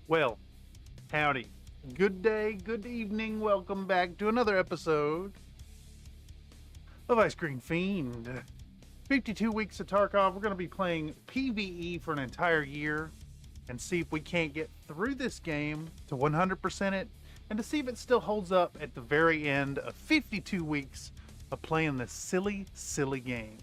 Well, howdy. Good day, good evening. Welcome back to another episode of Ice Cream Fiend. 52 weeks of Tarkov. We're going to be playing PvE for an entire year and see if we can't get through this game to 100% it and to see if it still holds up at the very end of 52 weeks of playing this silly, silly game.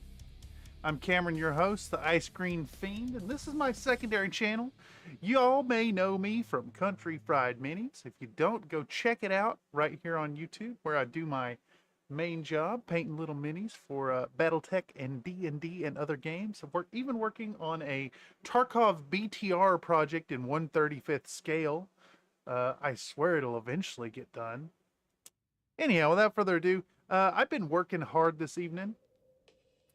I'm Cameron, your host, the Ice Cream Fiend, and this is my secondary channel. Y'all may know me from Country Fried Minis. If you don't, go check it out right here on YouTube, where I do my main job, painting little minis for Battletech and D&D and other games. I'm even working on a Tarkov BTR project in 1/35th scale. I swear it'll eventually get done. Anyhow, without further ado, I've been working hard this evening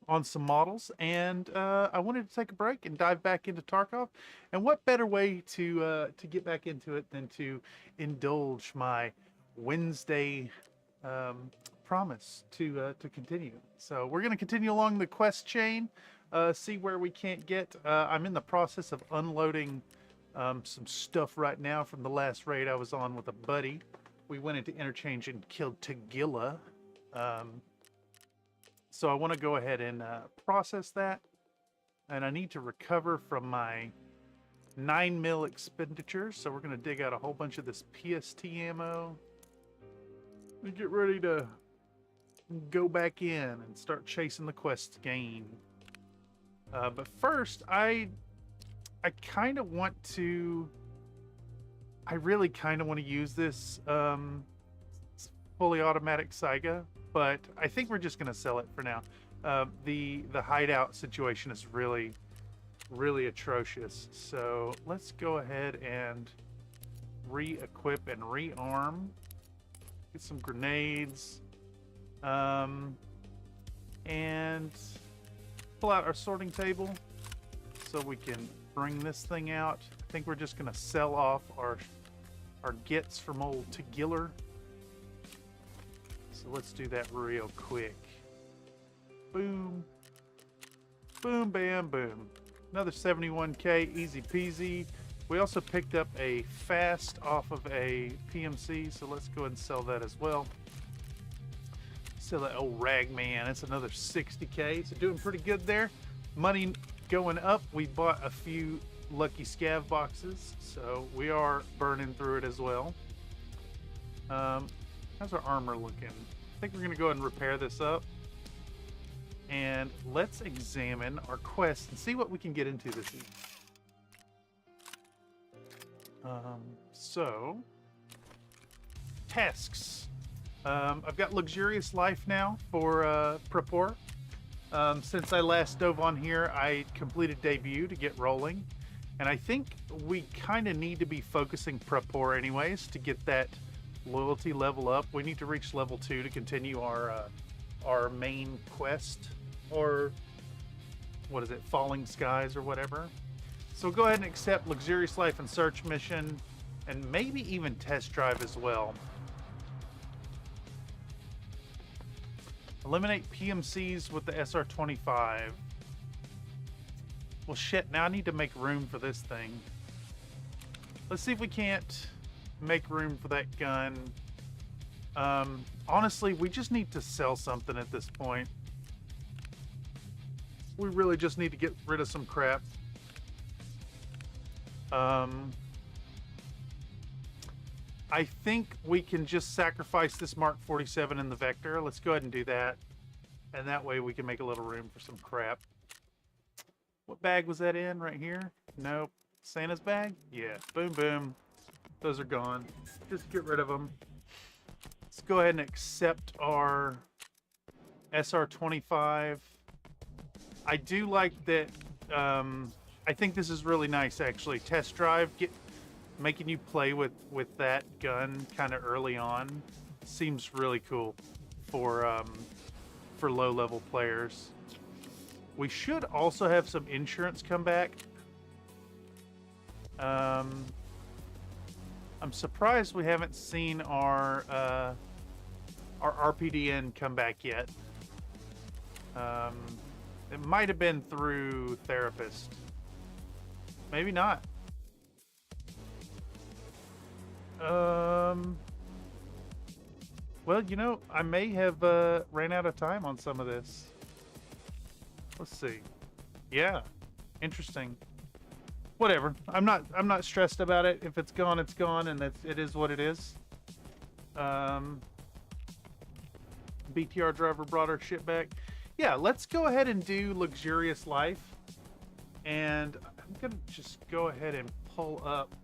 on some models, and I wanted to take a break and dive back into Tarkov. And what better way to get back into it than to indulge my Wednesday promise to continue. So we're going to continue along the quest chain, see where we can't get. I'm in the process of unloading some stuff right now from the last raid I was on with a buddy. We went into interchange and killed Tagilla. So I want to go ahead and process that, and I need to recover from my 9mm expenditures. So we're going to dig out a whole bunch of this PST ammo and get ready to go back in and start chasing the quests gain. But first, I really kind of want to use this fully automatic Saiga. But I think we're just going to sell it for now. The hideout situation is really, really atrocious. So let's go ahead and re-equip and rearm. Get some grenades. And pull out our sorting table so we can bring this thing out. I think we're just going to sell off our gets from old Tagiller. So let's do that real quick. Boom. Boom, bam, boom. Another 71k, easy peasy. We also picked up a fast off of a PMC, so let's go ahead and sell that as well. Sell that old Ragman. It's another 60k, so doing pretty good there. Money going up. We bought a few lucky scav boxes, so we are burning through it as well. How's our armor looking? I think we're going to go ahead and repair this up. And let's examine our quest and see what we can get into this evening. So, tasks. I've got Luxurious Life now for Prepor. Since I last dove on here, I completed debut to get rolling. And I think we kind of need to be focusing Prepor anyways to get that loyalty level up. We need to reach level 2 to continue our main quest, or what is it, Falling Skies or whatever. So go ahead and accept Luxurious Life and Search mission, and maybe even Test Drive as well. Eliminate PMCs with the SR25. Well shit, now I need to make room for this thing. Let's see if we can't make room for that gun. Honestly, we just need to sell something at this point. We really just need to get rid of some crap. I think we can just sacrifice this Mark 47 in the Vector. Let's go ahead and do that. And that way we can make a little room for some crap. What bag was that in right here? Nope. Santa's bag? Yeah. Boom, boom. Those are gone. Just get rid of them. Let's go ahead and accept our SR25. I do like that. I think this is really nice, actually. Test Drive, making you play with that gun kind of early on seems really cool for low-level players. We should also have some insurance come back. I'm surprised we haven't seen our RPDN come back yet. It might have been through Therapist. Maybe not. Well, you know, I may have ran out of time on some of this. Let's see. Yeah, interesting. Whatever. I'm not stressed about it. If it's gone, it's gone, and it is what it is. BTR driver brought our shit back. Yeah, let's go ahead and do Luxurious Life. And I'm gonna just go ahead and pull up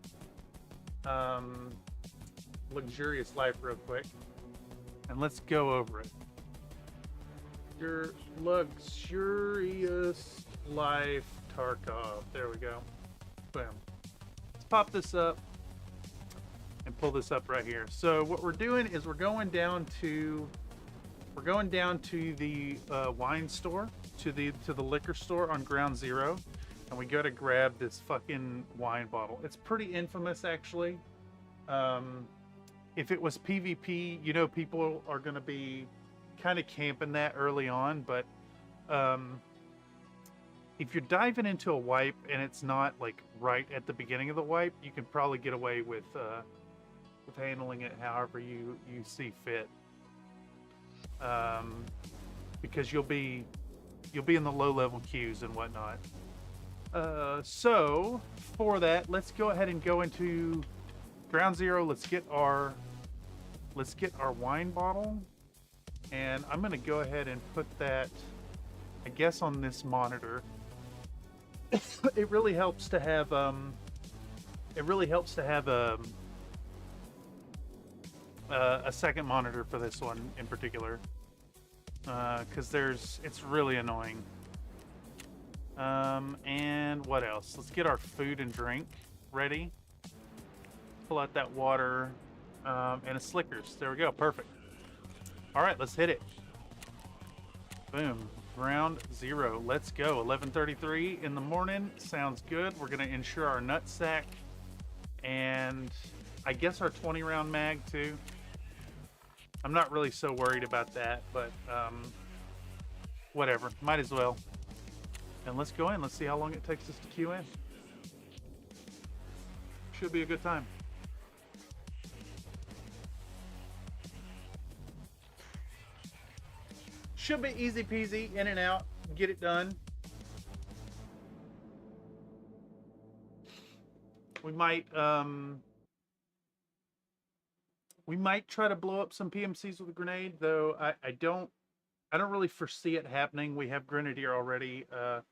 Luxurious Life real quick. And let's go over it. Your Luxurious Life Tarkov. There we go. Boom. Let's pop this up and pull this up right here. So what we're doing is we're going down to the wine store, to the liquor store on Ground Zero, and we go to grab this fucking wine bottle. It's pretty infamous, actually. If it was PvP, you know, people are going to be kind of camping that early on, but if you're diving into a wipe and it's not like right at the beginning of the wipe, you can probably get away with handling it however you see fit. Because you'll be in the low level queues and whatnot. So for that, let's go ahead and go into Ground Zero. Let's get our wine bottle, and I'm gonna go ahead and put that, I guess, on this monitor. It really helps to have a second monitor for this one in particular, because it's really annoying. And what else? Let's get our food and drink ready. Pull out that water and a Slickers. There we go. Perfect. All right, let's hit it. Boom. Ground Zero. Let's go. 11:33 in the morning. Sounds good. We're gonna insure our nutsack and I guess our 20-round mag too. I'm not really so worried about that, but whatever. Might as well. And let's go in. Let's see how long it takes us to queue in. Should be a good time. Should be easy peasy, in and out, get it done. We might try to blow up some PMCs with a grenade, though I don't really foresee it happening. We have Grenadier already. I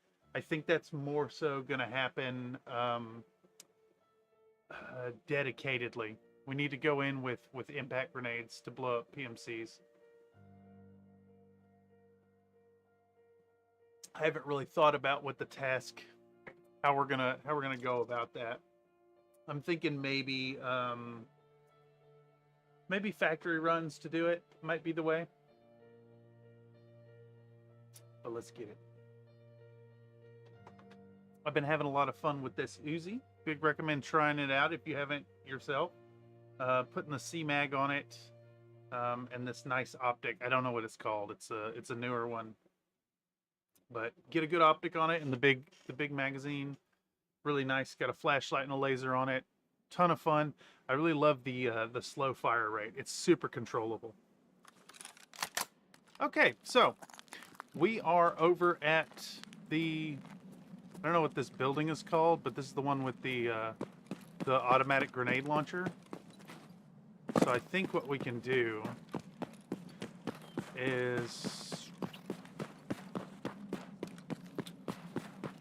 think that's more so gonna happen dedicatedly. We need to go in with impact grenades to blow up PMCs. I haven't really thought about what the task, how we're gonna go about that. I'm thinking maybe factory runs to do it might be the way. But let's get it. I've been having a lot of fun with this Uzi. Big recommend trying it out if you haven't yourself. Putting the C-Mag on it, and this nice optic. I don't know what it's called. It's a newer one. But get a good optic on it, and the big magazine, really nice. Got a flashlight and a laser on it. Ton of fun. I really love the slow fire rate. It's super controllable. Okay, so we are over at the, I don't know what this building is called, but this is the one with the automatic grenade launcher. So I think what we can do is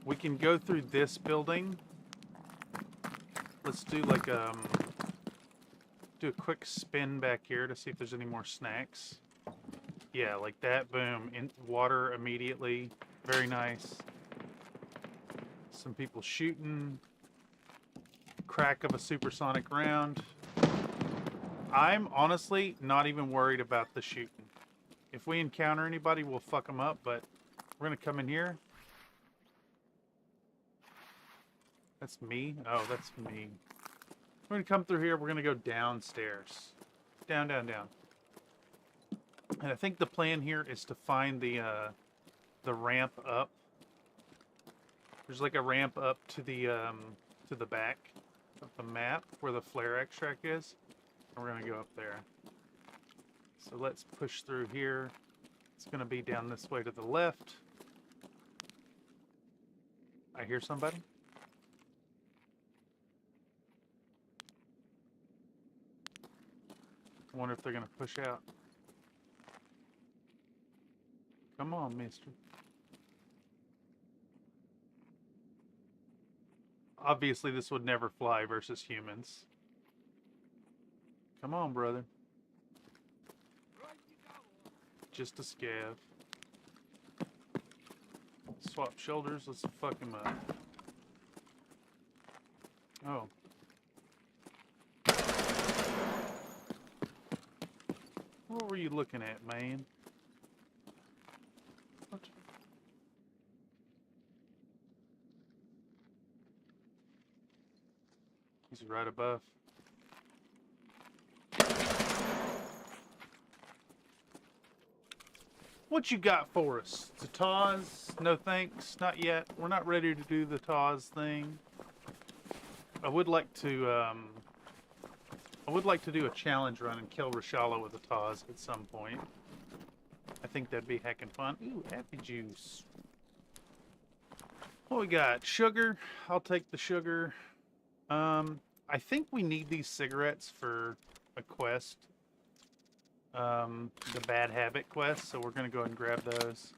we can go through this building. Let's do like do a quick spin back here to see if there's any more snacks. Yeah, like that. Boom. In water immediately. Very nice. Some people shooting. Crack of a supersonic round. I'm honestly not even worried about the shooting. If we encounter anybody, we'll fuck them up, but we're going to come in here. That's me? Oh, that's me. We're gonna come through here. We're gonna go downstairs. Down, down, down. And I think the plan here is to find the ramp up. There's like a ramp up to the back of the map where the flare extract is. And we're gonna go up there. So let's push through here. It's gonna be down this way to the left. I hear somebody. I wonder if they're gonna push out. Come on, mister. Obviously, this would never fly versus humans. Come on, brother. Just a scav. Swap shoulders. Let's fuck him up. Oh. What were you looking at, man? What? He's right above. What you got for us? The Taz? No thanks, not yet. We're not ready to do the Taz thing. I would like to do a challenge run and kill Rashala with a Taz at some point. I think that'd be heckin' fun. Ooh, happy juice. What we got? Sugar. I'll take the sugar. I think we need these cigarettes for a quest. The bad habit quest, so we're gonna go ahead and grab those.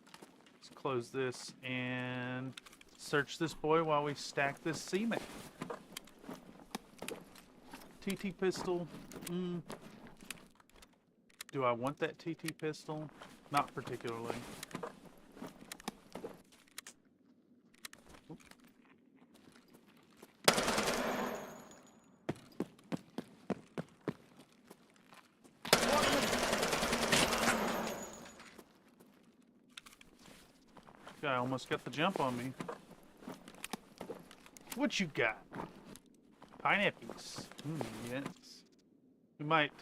Let's close this and search this boy while we stack this semen. TT pistol. Do I want that TT pistol? Not particularly. Guy almost got the jump on me. What you got? Pineapples. Yes. We might,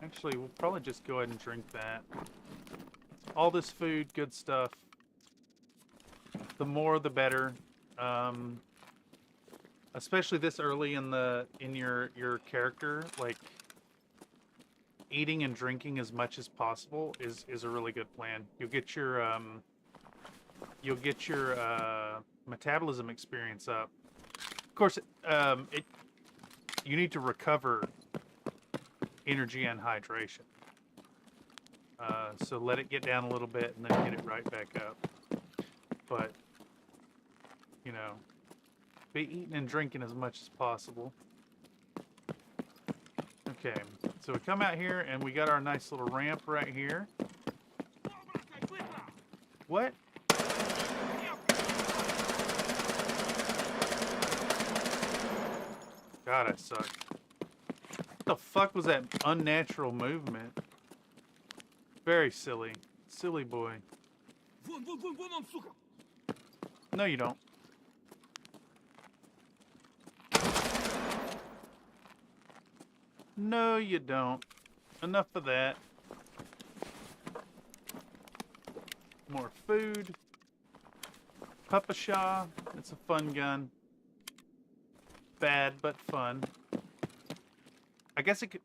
actually, we'll probably just go ahead and drink that. All this food, good stuff. The more, the better. Especially this early in your character, like, eating and drinking as much as possible is a really good plan. You'll get your metabolism experience up. Of course, you need to recover energy and hydration. So let it get down a little bit and then get it right back up. But, you know, be eating and drinking as much as possible. Okay, so we come out here and we got our nice little ramp right here. What? God, I suck. What the fuck was that unnatural movement? Very silly. Silly boy. No, you don't. No, you don't. Enough of that. More food. Pupashaw. It's a fun gun. Bad, but fun. I guess it could...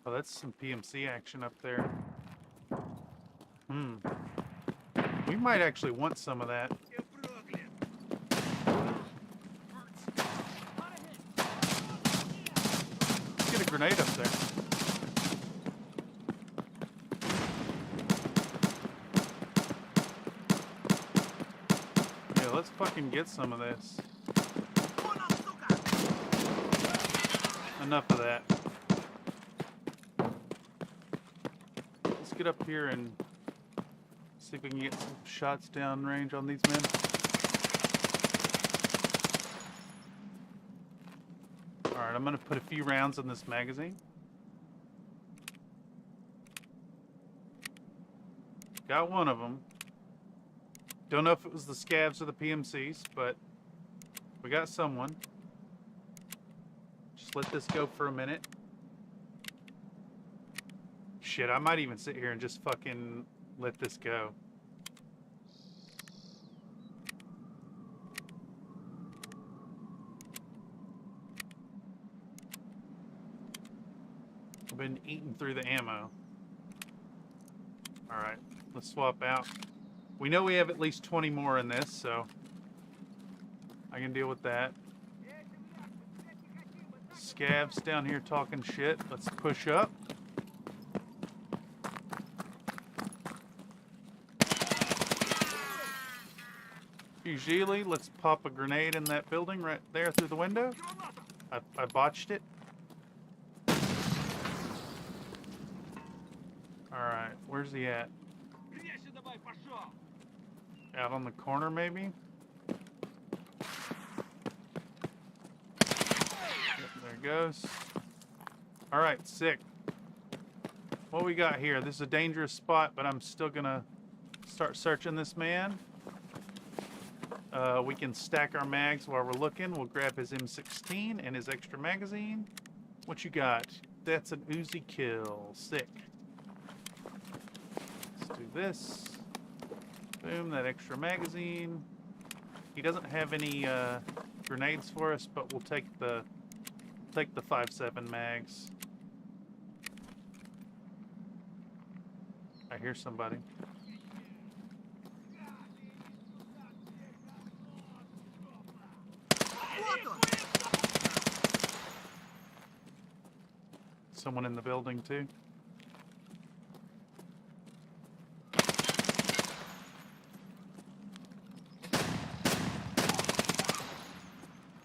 Oh, that's some PMC action up there. We might actually want some of that. Get a grenade up there. Yeah, let's fucking get some of this. Enough of that. Let's get up here and see if we can get some shots down range on these men. Alright, I'm going to put a few rounds in this magazine. Got one of them. Don't know if it was the scavs or the PMCs, but we got someone. Just let this go for a minute. Shit, I might even sit here and just fucking let this go. I've been eating through the ammo. Alright, let's swap out. We know we have at least 20 more in this, so I can deal with that. Scavs down here talking shit. Let's push up. Usually, let's pop a grenade in that building right there through the window. I botched it. Alright, where's he at? Out on the corner, maybe? Yep, there it goes. Alright, sick. What we got here? This is a dangerous spot, but I'm still gonna start searching this man. We can stack our mags while we're looking. We'll grab his M16 and his extra magazine. What you got? That's an Uzi kill. Sick. Let's do this. Boom, that extra magazine. He doesn't have any grenades for us, but we'll take the 5.7 mags. I hear somebody. Someone in the building too.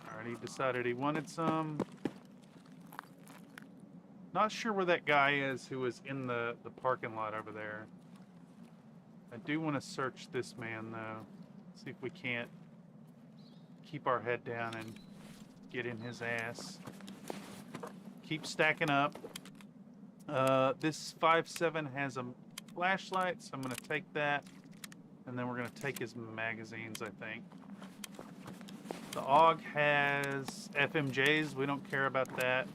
Alright, he decided he wanted some. Not sure where that guy is who was in the parking lot over there. I do want to search this man though. See if we can't keep our head down and get in his ass. Keep stacking up. This 5.7 has a flashlight, so I'm going to take that. And then we're going to take his magazines, I think. The AUG has FMJs. We don't care about that.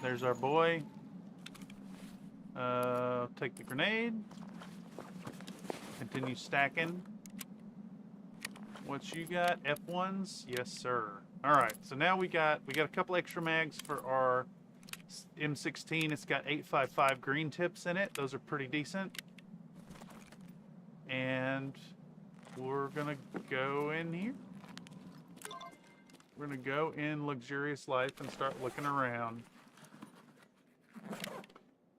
There's our boy. Take the grenade. Continue stacking. What you got? F1s? Yes, sir. Alright, so now we got a couple extra mags for our M16. It's got 8.55 green tips in it. Those are pretty decent. And we're gonna go in here. We're gonna go in Luxurious Life and start looking around.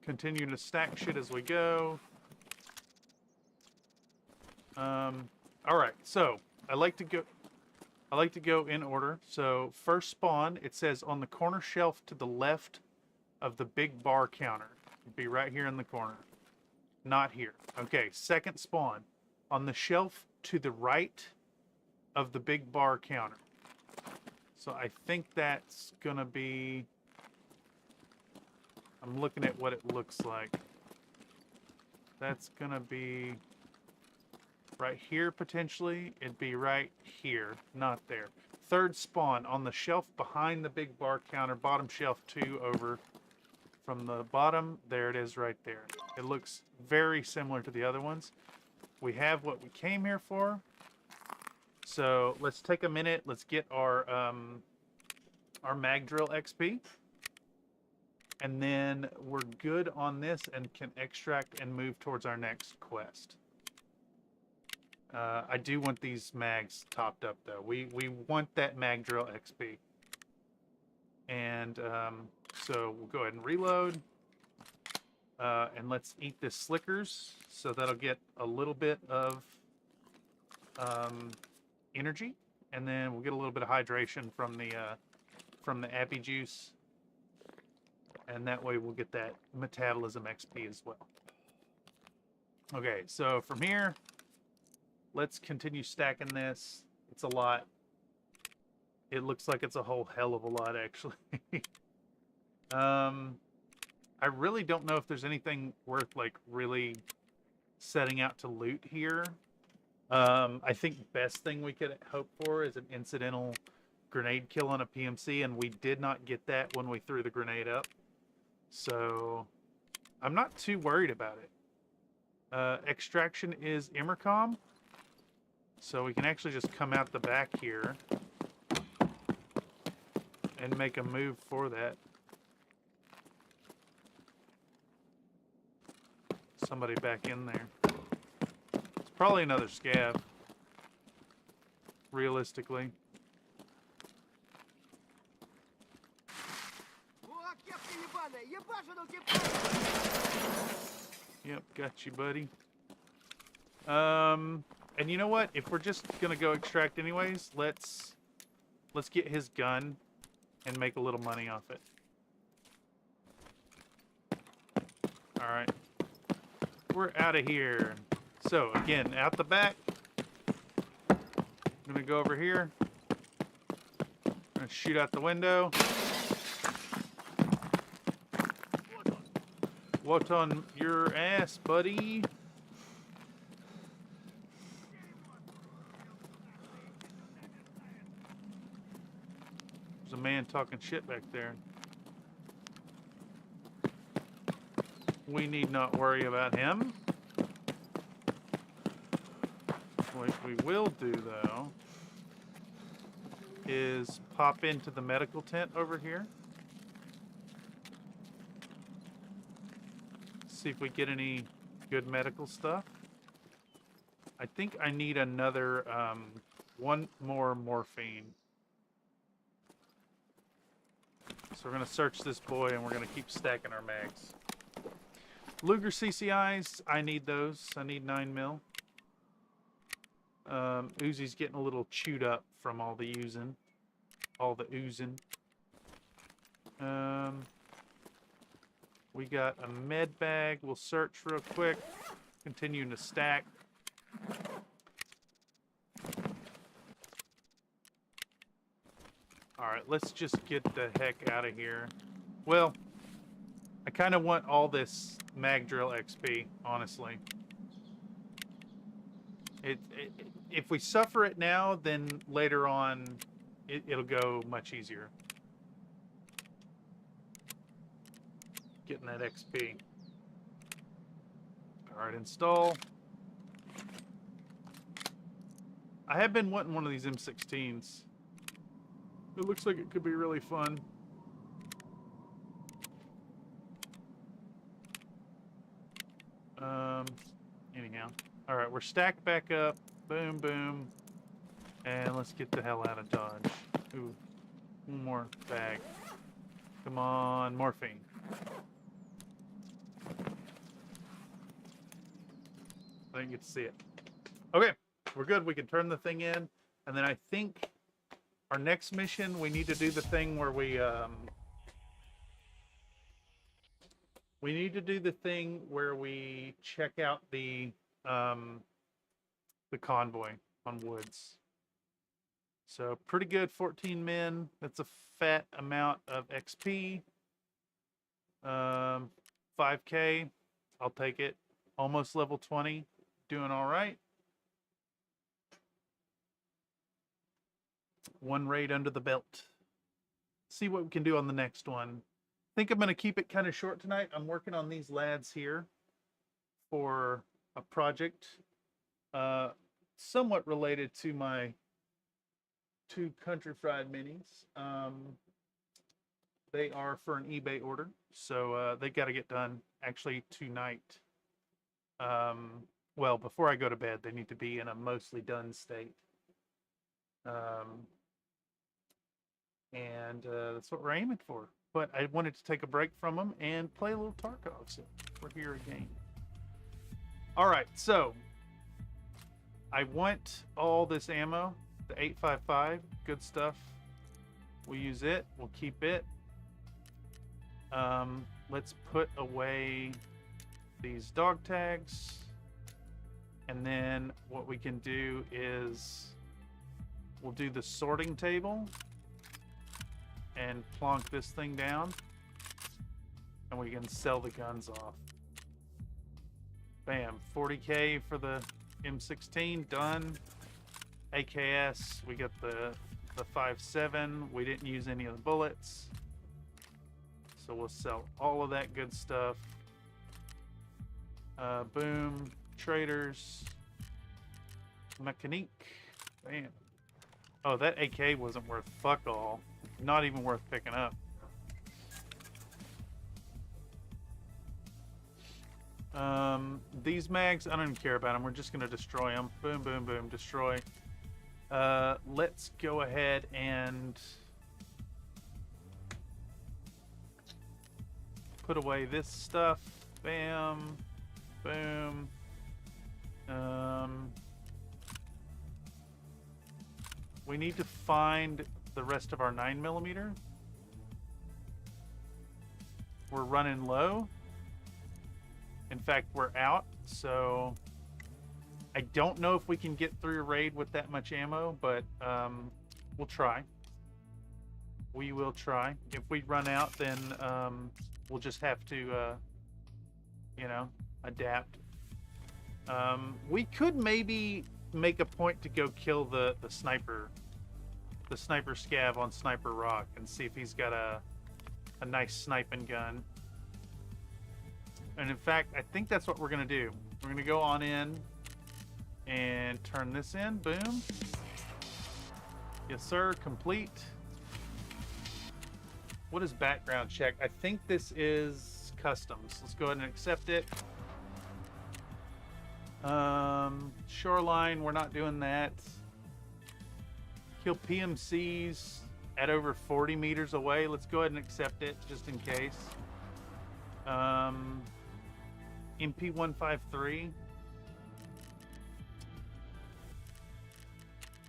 Continue to stack shit as we go. Alright, so I like to go in order. So first spawn, it says on the corner shelf to the left of the big bar counter. It'd be right here in the corner. Not here. Okay, second spawn. On the shelf to the right of the big bar counter. So I think that's gonna be... I'm looking at what it looks like. That's gonna be... right here, potentially. It'd be right here, not there. Third spawn on the shelf behind the big bar counter, bottom shelf 2 over from the bottom. There it is right there. It looks very similar to the other ones. We have what we came here for. So let's take a minute. Let's get our mag drill XP. And then we're good on this and can extract and move towards our next quest. I do want these mags topped up though. We want that mag drill XP. And so we'll go ahead and reload. And let's eat this Slickers. So that'll get a little bit of energy. And then we'll get a little bit of hydration from the Appy juice. And that way we'll get that metabolism XP as well. Okay, so from here, let's continue stacking this. It's a lot. It looks like it's a whole hell of a lot, actually. I really don't know if there's anything worth, like, really setting out to loot here. I think best thing we could hope for is an incidental grenade kill on a PMC, and we did not get that when we threw the grenade up. So I'm not too worried about it. Extraction is Immercom, so we can actually just come out the back here and make a move for that. Somebody back in there. It's probably another scav, realistically. Yep, got you, buddy. And you know what? If we're just gonna go extract anyways, let's get his gun and make a little money off it. All right, we're out of here. So again, out the back. I'm gonna go over here. I'm gonna shoot out the window. What on your ass, buddy? There's a man talking shit back there. We need not worry about him. What we will do, though, is pop into the medical tent over here. See if we get any good medical stuff. I think I need another, one more morphine. So we're going to search this boy, and we're going to keep stacking our mags. Luger CCIs, I need those. I need 9 mil. Uzi's getting a little chewed up from all the oozing. We got a med bag. We'll search real quick. Continuing to stack. Alright, let's just get the heck out of here. Well, I kind of want all this mag drill XP, honestly. If we suffer it now, then later on, it'll go much easier. Getting that XP. Alright, install. I have been wanting one of these M16s. It looks like it could be really fun. Anyhow. Alright, we're stacked back up. Boom, boom. And let's get the hell out of Dodge. Ooh, one more bag. Come on, morphine. I didn't get to see it. Okay, we're good. We can turn the thing in. And then I think our next mission, we need to do the thing where we check out the convoy on Woods. So pretty good, 14 men. That's a fat amount of XP. 5K, I'll take it. Almost level 20, doing all right. One raid under the belt. See what we can do on the next one. I think I'm going to keep it kind of short tonight. I'm working on these lads here for a project somewhat related to my 2 country fried minis. They are for an eBay order, so they got to get done actually tonight. Well, before I go to bed, they need to be in a mostly done state. And that's what we're aiming for. But I wanted to take a break from them and play a little Tarkov, so we're here again. All right, so I want all this ammo, the 855, good stuff. We'll use it. We'll keep it. Let's put away these dog tags. And then what we can do is we'll do the sorting table and plonk this thing down. And we can sell the guns off. Bam, 40k for the M16, done. AKS, we got the 5.7. We didn't use any of the bullets. So we'll sell all of that good stuff. Boom, traders. Mechanique, bam. Oh, that AK wasn't worth fuck all. Not even worth picking up. These mags, I don't even care about them. We're just going to destroy them. Boom, boom, boom, destroy. Let's go ahead and put away this stuff. Bam, boom. We need to find the rest of our 9mm. We're running low. In fact, we're out, so I don't know if we can get through a raid with that much ammo, but we'll try. We will try. If we run out, then we'll just have to, you know, adapt. We could maybe make a point to go kill the sniper scav on Sniper Rock and see if he's got a nice sniping gun. And in fact, I think that's what we're going to do. We're going to go on in and turn this in. Boom. Yes, sir. Complete. What is background check? I think this is customs. Let's go ahead and accept it. Shoreline, we're not doing that. Kill PMCs at over 40 meters away. Let's go ahead and accept it just in case. MP153.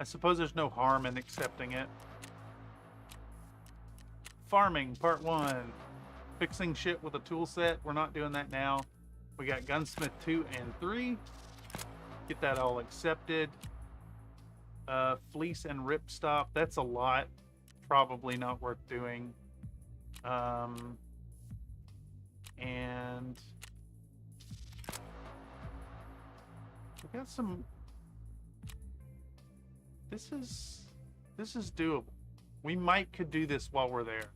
I suppose there's no harm in accepting it. Farming, part 1. Fixing shit with a tool set. We're not doing that now. We got Gunsmith 2 and 3. Get that all accepted. Fleece and Ripstop. That's a lot. Probably not worth doing. And we got some. This is doable. We could do this while we're there.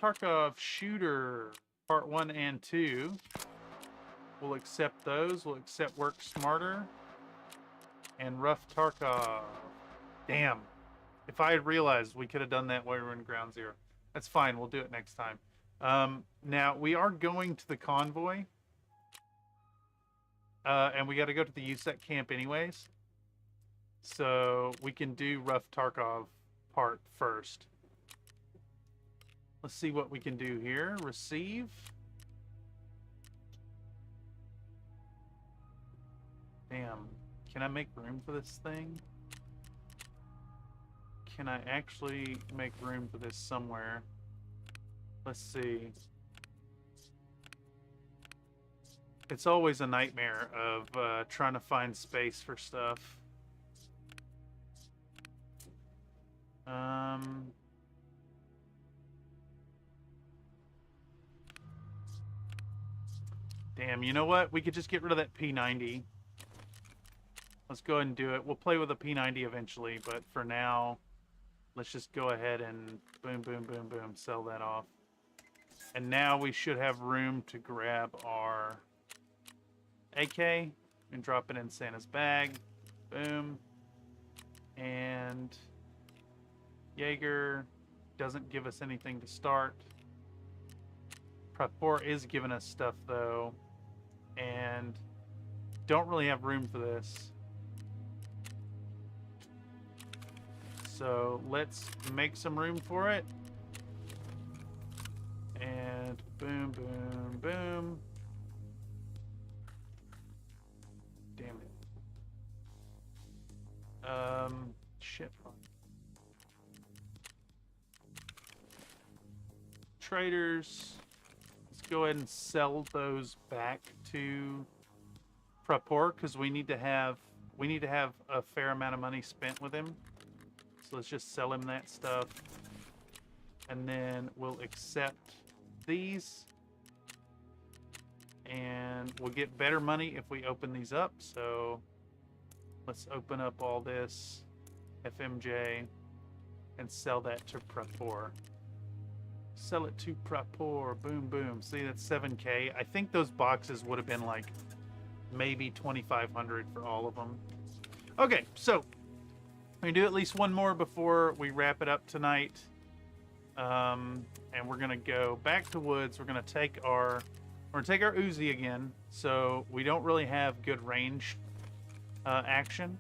Tarkov Shooter part 1 and 2. We'll accept those. We'll accept Work Smarter and Rough Tarkov. Damn. If I had realized we could have done that while we were in Ground Zero. That's fine. We'll do it next time. Now, we are going to the convoy. And we got to go to the USEC camp anyways. So we can do Rough Tarkov part first. Let's see what we can do here. Receive. Damn. Can I make room for this thing? Can I actually make room for this somewhere? Let's see. It's always a nightmare of trying to find space for stuff. Damn, you know what? We could just get rid of that P90. Let's go ahead and do it. We'll play with a P90 eventually, but for now, let's just go ahead and boom, boom, boom, boom, sell that off. And now we should have room to grab our AK and drop it in Santa's bag. Boom. And Jaeger doesn't give us anything to start. Prep 4 is giving us stuff though. And don't really have room for this. So let's make some room for it. And boom, boom, boom. Damn it. Shit. Traders. Let's go ahead and sell those back to Prapor because we need to have a fair amount of money spent with him. So let's just sell him that stuff. And then we'll accept these. And we'll get better money if we open these up. So let's open up all this FMJ and sell that to Prepor. Sell it to Prepor. Boom, boom. See, that's 7K. I think those boxes would have been like maybe 2,500 for all of them. Okay, so we do at least one more before we wrap it up tonight. And we're gonna go back to woods. We're gonna take our Uzi again. So we don't really have good range action,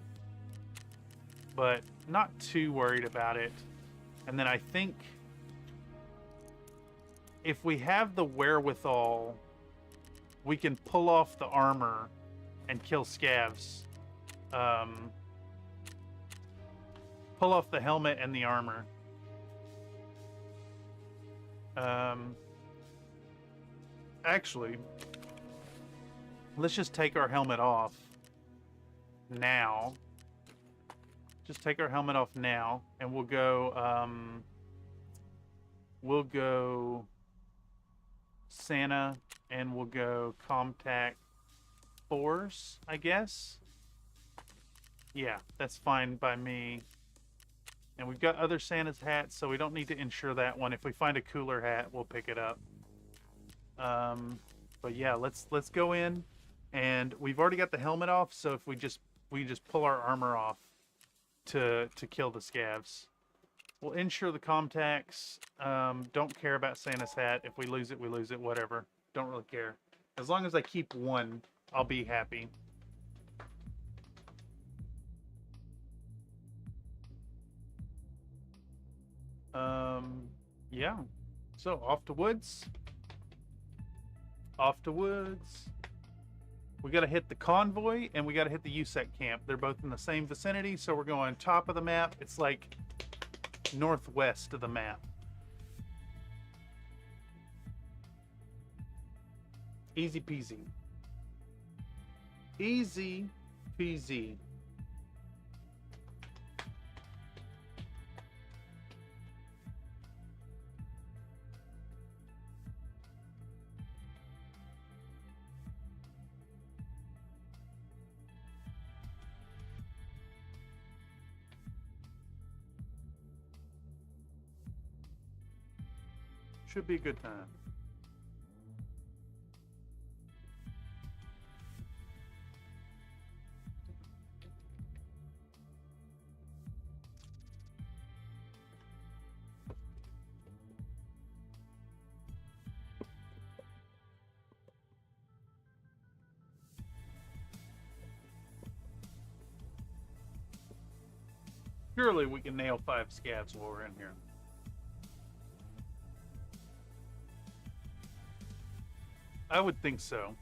but not too worried about it. And then I think if we have the wherewithal, we can pull off the armor and kill scavs. Pull off the helmet and the armor. Actually, let's just take our helmet off now. Just take our helmet off now, and we'll go Santa, and we'll go Comtac 4s, I guess. Yeah, that's fine by me. And we've got other Santa's hats, so we don't need to insure that one. If we find a cooler hat, we'll pick it up. But yeah, let's go in, and we've already got the helmet off. So if we just pull our armor off to kill the scavs, we'll insure the Comtacs. Don't care about Santa's hat. If we lose it, we lose it. Whatever. Don't really care. As long as I keep one, I'll be happy. Yeah. So off to woods. Off to woods. We got to hit the convoy and we got to hit the USEC camp. They're both in the same vicinity, so we're going top of the map. It's like northwest of the map. Easy peasy. Easy peasy. Should be a good time. Surely we can nail 5 scavs while we're in here. I would think so.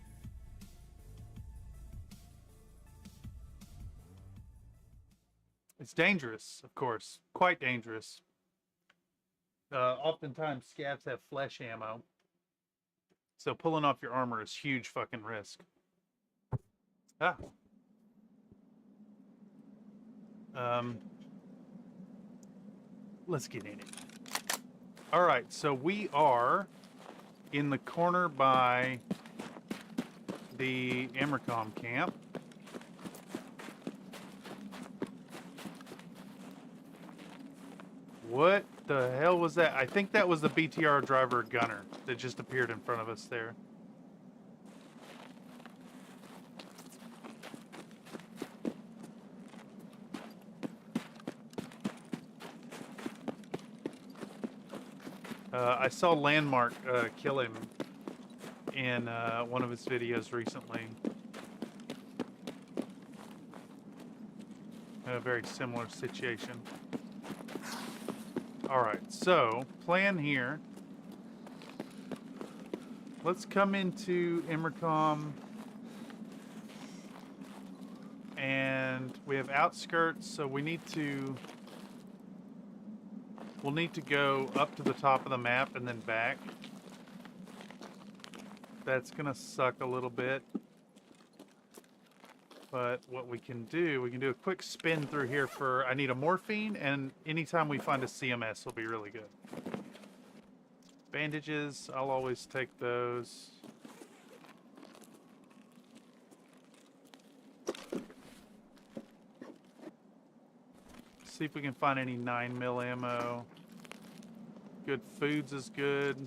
It's dangerous, of course. Quite dangerous. Oftentimes, scavs have flesh ammo. So pulling off your armor is huge fucking risk. Ah. Let's get in it. All right, so we are in the corner by the Emercom camp. What the hell was that? I think that was the BTR driver gunner that just appeared in front of us there. I saw Landmark kill him in one of his videos recently. A very similar situation. Alright, so, plan here. Let's come into Emercom. And we have outskirts, so we need to... We'll need to go up to the top of the map and then back. That's gonna suck a little bit. But what we can do a quick spin through here for... I need a morphine, and anytime we find a CMS will be really good. Bandages, I'll always take those. See if we can find any 9mm ammo. Good foods is good.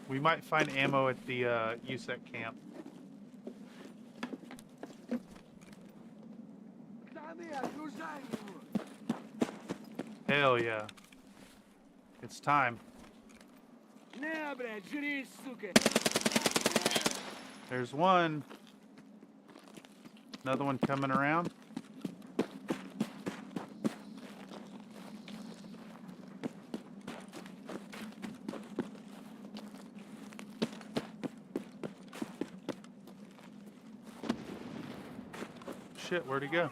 We might find ammo at the USEC camp. Hell yeah. It's time. There's one. Another one coming around. Shit, where'd he go?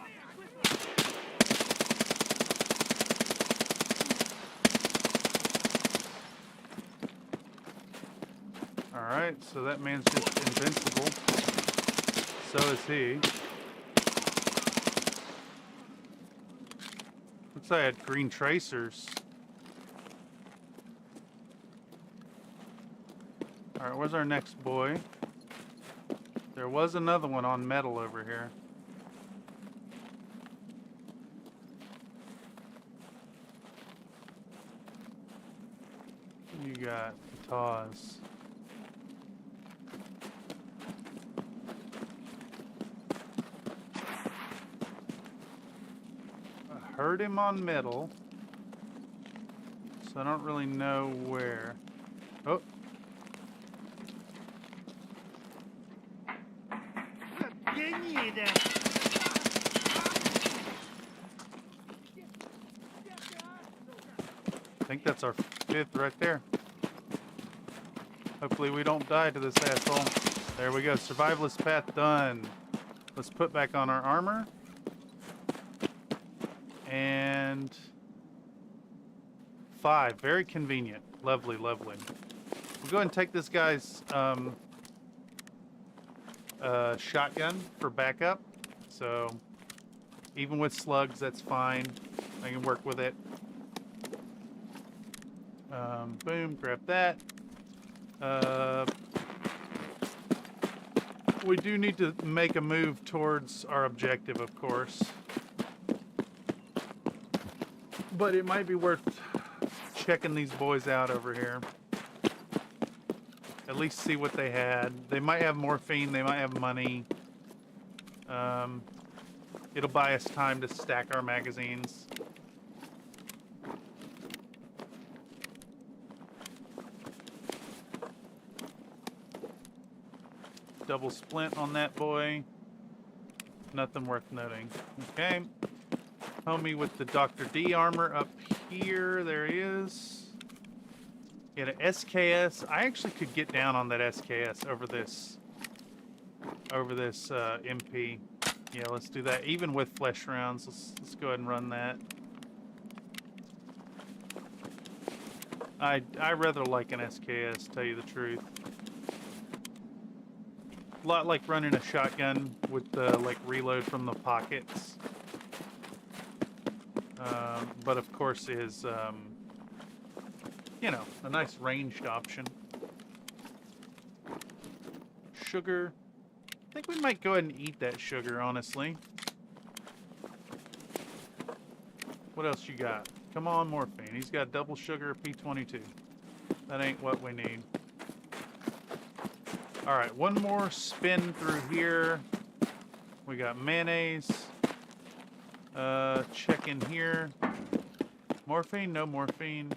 Alright, so that man's just invincible. So is he. Looks like I had green tracers. Alright, where's our next boy? There was another one on metal over here. You got Taz. I heard him on metal, so I don't really know where. Oh. I think that's our fifth right there. Hopefully we don't die to this asshole. There we go. Survivalist path done. Let's put back on our armor. And 5. Very convenient. Lovely, lovely. We'll go ahead and take this guy's shotgun for backup. So even with slugs, that's fine. I can work with it. Boom, grab that. We do need to make a move towards our objective, of course. But it might be worth checking these boys out over here. At least see what they had. They might have morphine, they might have money. It'll buy us time to stack our magazines. Double splint on that boy. Nothing worth noting. Okay. Homie with the Dr. D armor up here. There he is. Get an SKS. I actually could get down on that SKS over this MP. Yeah, let's do that. Even with flesh rounds, let's go ahead and run that. I rather like an SKS, to tell you the truth. A lot like running a shotgun with the like reload from the pockets. But of course is you know, a nice ranged option. Sugar. I think we might go ahead and eat that sugar, honestly. What else you got? Come on, morphine. He's got double sugar, P22. That ain't what we need. Alright, one more spin through here. We got mayonnaise. Check in here. Morphine? No morphine.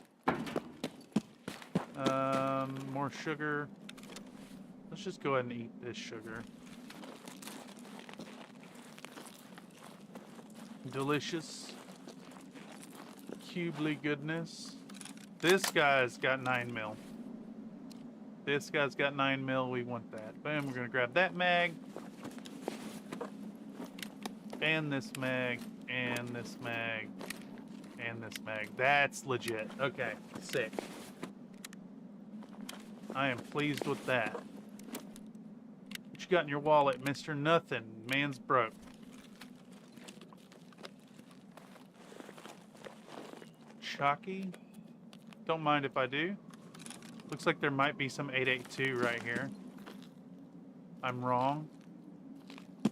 More sugar. Let's just go ahead and eat this sugar. Delicious. Cubely goodness. This guy's got 9mm. This guy's got 9mm. We want that. Boom. We're going to grab that mag. And this mag. And this mag. And this mag. That's legit. Okay. Sick. I am pleased with that. What you got in your wallet, mister? Nothing. Man's broke. Shocky. Don't mind if I do. Looks like there might be some 882 right here. I'm wrong.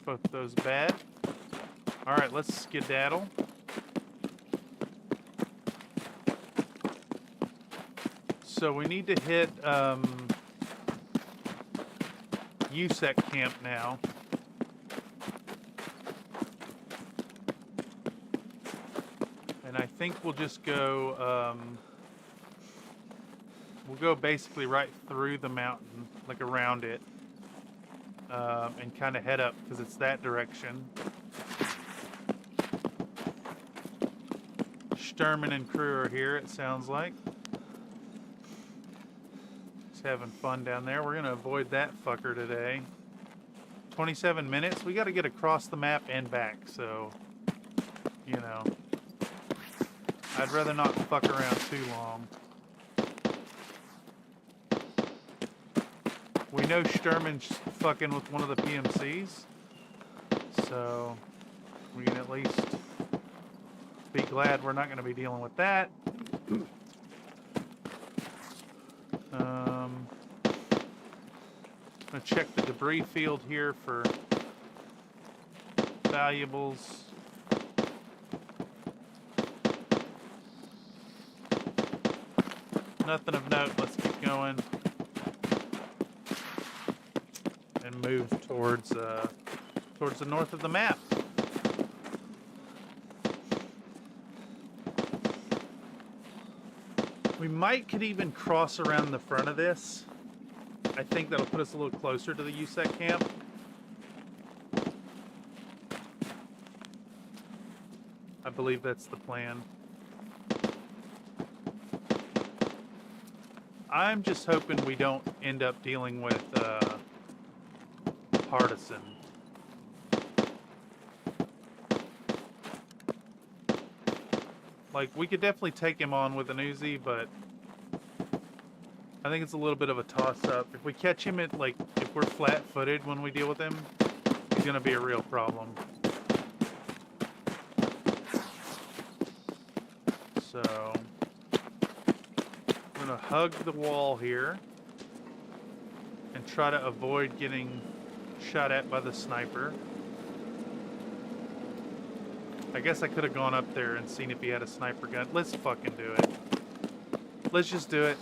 Both those bad. Alright, let's skedaddle. So we need to hit USEC camp now. And I think we'll just go, we'll go basically right through the mountain, like around it, and kind of head up, because it's that direction. Sturman and crew are here, it sounds like. Just having fun down there. We're going to avoid that fucker today. 27 minutes. We got to get across the map and back, so, you know. I'd rather not fuck around too long. We know Sturman's fucking with one of the PMCs, so we can at least be glad we're not going to be dealing with that. I'm going to check the debris field here for valuables. Nothing of note. Let's keep going and move towards the north of the map. We could even cross around the front of this. I think that'll put us a little closer to the USEC camp. I believe that's the plan. I'm just hoping we don't end up dealing with Partisan. Like, we could definitely take him on with an Uzi, but I think it's a little bit of a toss-up. If we catch him at, like, if we're flat-footed when we deal with him, he's gonna be a real problem. So, I'm gonna hug the wall here and try to avoid getting shot at by the sniper. I guess I could have gone up there and seen if he had a sniper gun. Let's fucking do it. Let's just do it.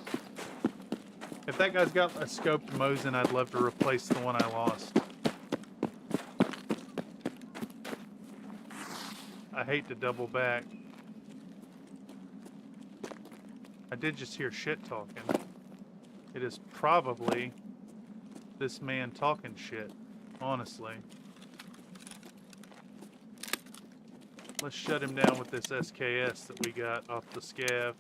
If that guy's got a scoped Mosin, I'd love to replace the one I lost. I hate to double back. I did just hear shit talking. It is probably this man talking shit, honestly. Let's shut him down with this SKS that we got off the scav.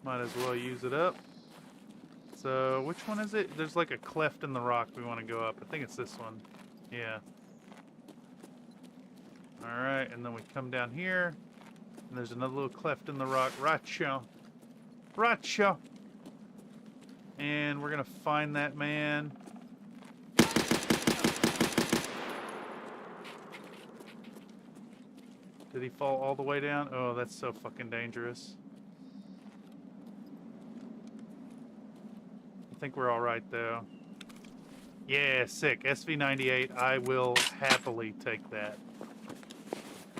Might as well use it up. So, which one is it? There's like a cleft in the rock we want to go up. I think it's this one. Yeah. Alright, and then we come down here. And there's another little cleft in the rock. Racha. Racha. And we're going to find that man. Did he fall all the way down? Oh, that's so fucking dangerous. I think we're all right, though. Yeah, sick. SV98. I will happily take that.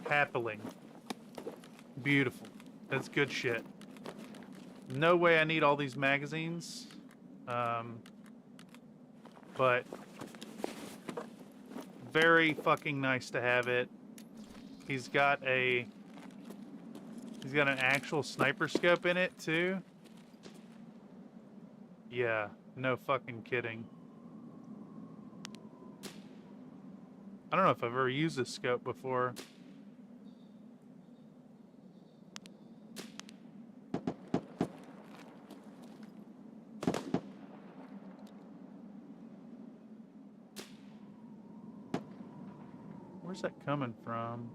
Happily. Beautiful. That's good shit. No way I need all these magazines. But very fucking nice to have it. He's got an actual sniper scope in it too. Yeah, no fucking kidding. I don't know if I've ever used this scope before. Where's that coming from?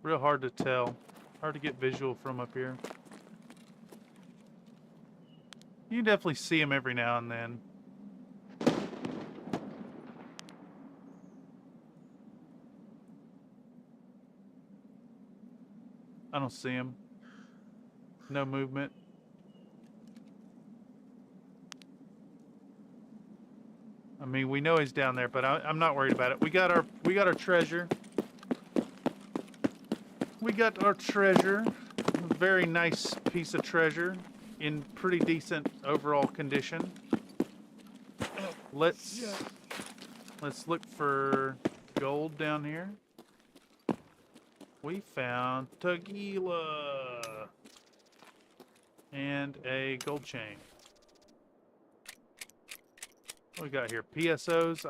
Real hard to tell. Hard to get visual from up here. You can definitely see him every now and then. I don't see him. No movement. I mean, we know he's down there, but I'm not worried about it. We got our treasure. We got our treasure. A very nice piece of treasure in pretty decent overall condition. Let's look for gold down here. We found tequila and a gold chain. What we got here? PSOs.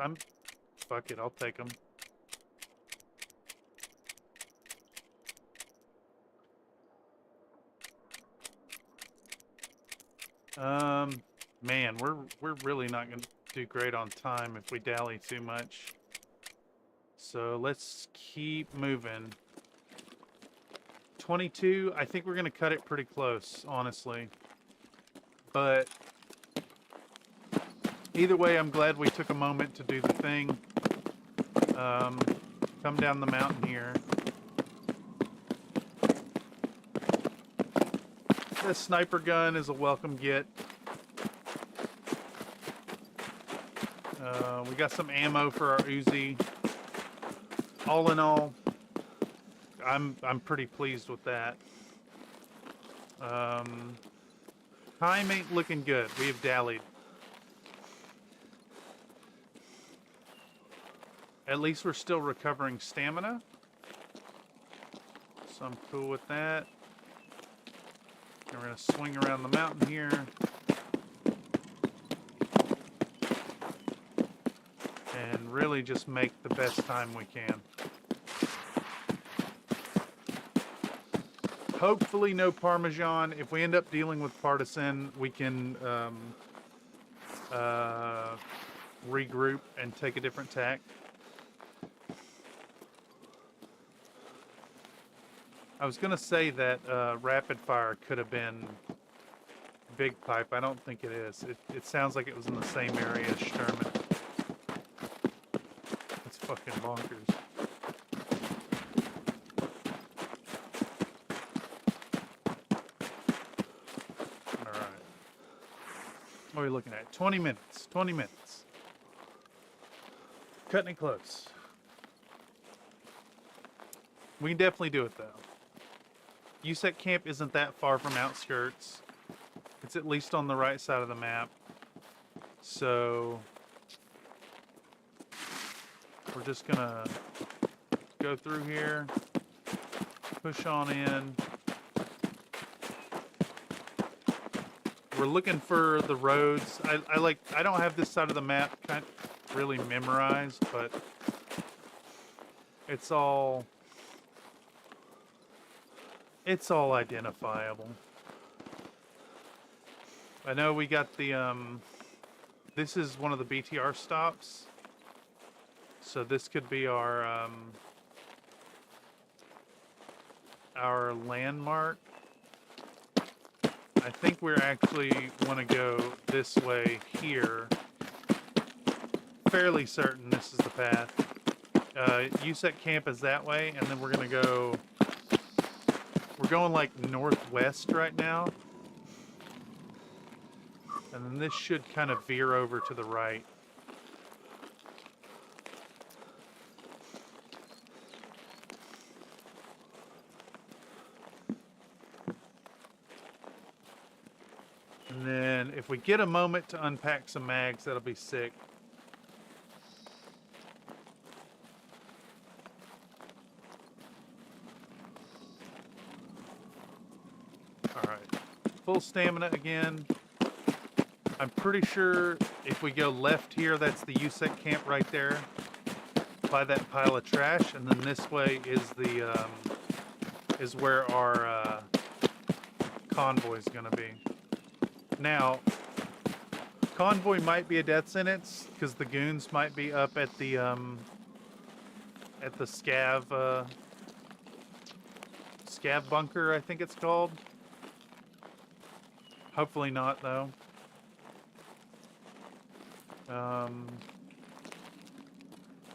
Fuck it, I'll take them. Man, we're really not gonna do great on time if we dally too much. So let's keep moving. 22, I think we're gonna cut it pretty close, honestly. But either way, I'm glad we took a moment to do the thing. Come down the mountain here. The sniper gun is a welcome get. We got some ammo for our Uzi. All in all, I'm pretty pleased with that. Time ain't looking good. We have dallied. At least we're still recovering stamina. So I'm cool with that. And we're going to swing around the mountain here. And really just make the best time we can. Hopefully no Parmesan. If we end up dealing with Partisan, we can regroup and take a different tack. I was going to say that rapid fire could have been Big Pipe. I don't think it is. It sounds like it was in the same area as Sherman. It's fucking bonkers. Alright. What are we looking at? 20 minutes. 20 minutes. Cutting it close. We can definitely do it, though. USEC camp isn't that far from outskirts. It's at least on the right side of the map. So we're just gonna go through here, push on in. We're looking for the roads. I don't have this side of the map kind of really memorized, but it's all identifiable. I know we got the, this is one of the BTR stops. So this could be our landmark. I think we're actually want to go this way here. Fairly certain this is the path. USEC camp is that way, and then we're going to go... We're going like northwest right now. And then this should kind of veer over to the right. And then if we get a moment to unpack some mags, that'll be sick. Full stamina again. I'm pretty sure if we go left here, that's the USEC camp right there by that pile of trash, and then this way is the is where our convoy is going to be. Now, convoy might be a death sentence because the goons might be up at the scav bunker, I think it's called. Hopefully not, though.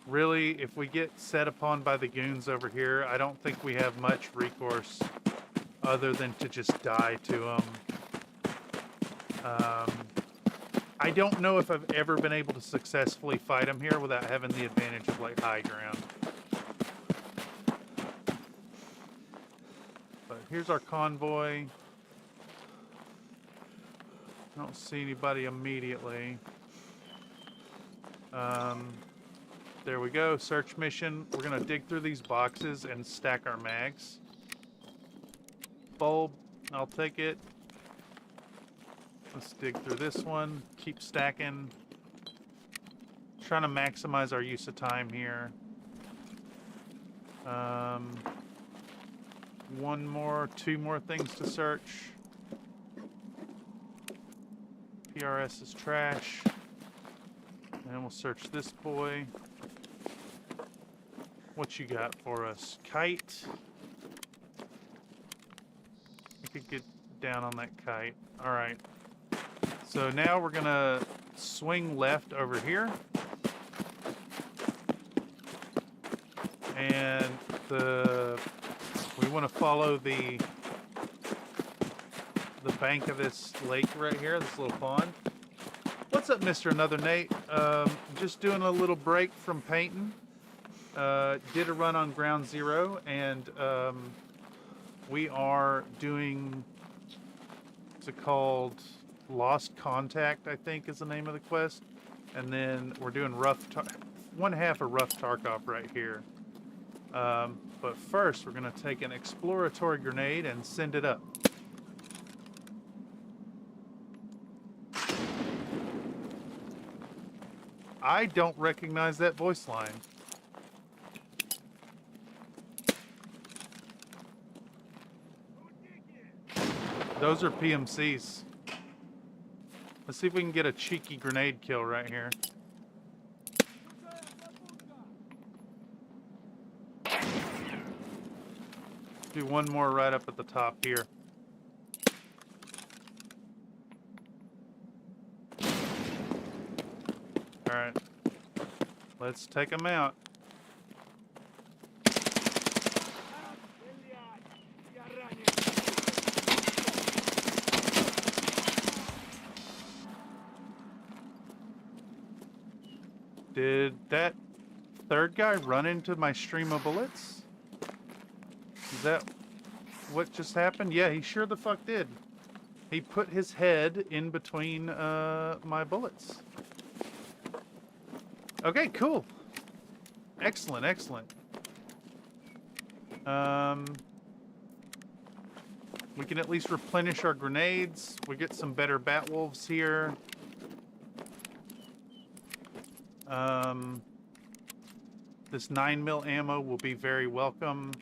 Really, if we get set upon by the goons over here, I don't think we have much recourse other than to just die to them. I don't know if I've ever been able to successfully fight them here without having the advantage of, like, high ground. But here's our convoy. I don't see anybody immediately. There we go. Search mission. We're going to dig through these boxes and stack our mags. Bulb. I'll take it. Let's dig through this one. Keep stacking. Trying to maximize our use of time here. Two more things to search. PRS is trash. And we'll search this boy. What you got for us? Kite. I could get down on that kite. All right. So now we're gonna swing left over here. And we want to follow the bank of this lake right here, this little pond. What's up, Mr. Another Nate? Just doing a little break from painting. Did a run on Ground Zero, and we are doing, what's it called? Lost Contact, I think is the name of the quest. And then we're doing one half of Rough Tarkov right here. But first, we're going to take an exploratory grenade and send it up. I don't recognize that voice line. Those are PMCs. Let's see if we can get a cheeky grenade kill right here. Do one more right up at the top here. Alright. Let's take them out. Did that third guy run into my stream of bullets? Is that what just happened? Yeah, he sure the fuck did. He put his head in between my bullets. Okay, cool. Excellent, excellent. We can at least replenish our grenades. We get some better bat wolves here. This 9mm ammo will be very welcome.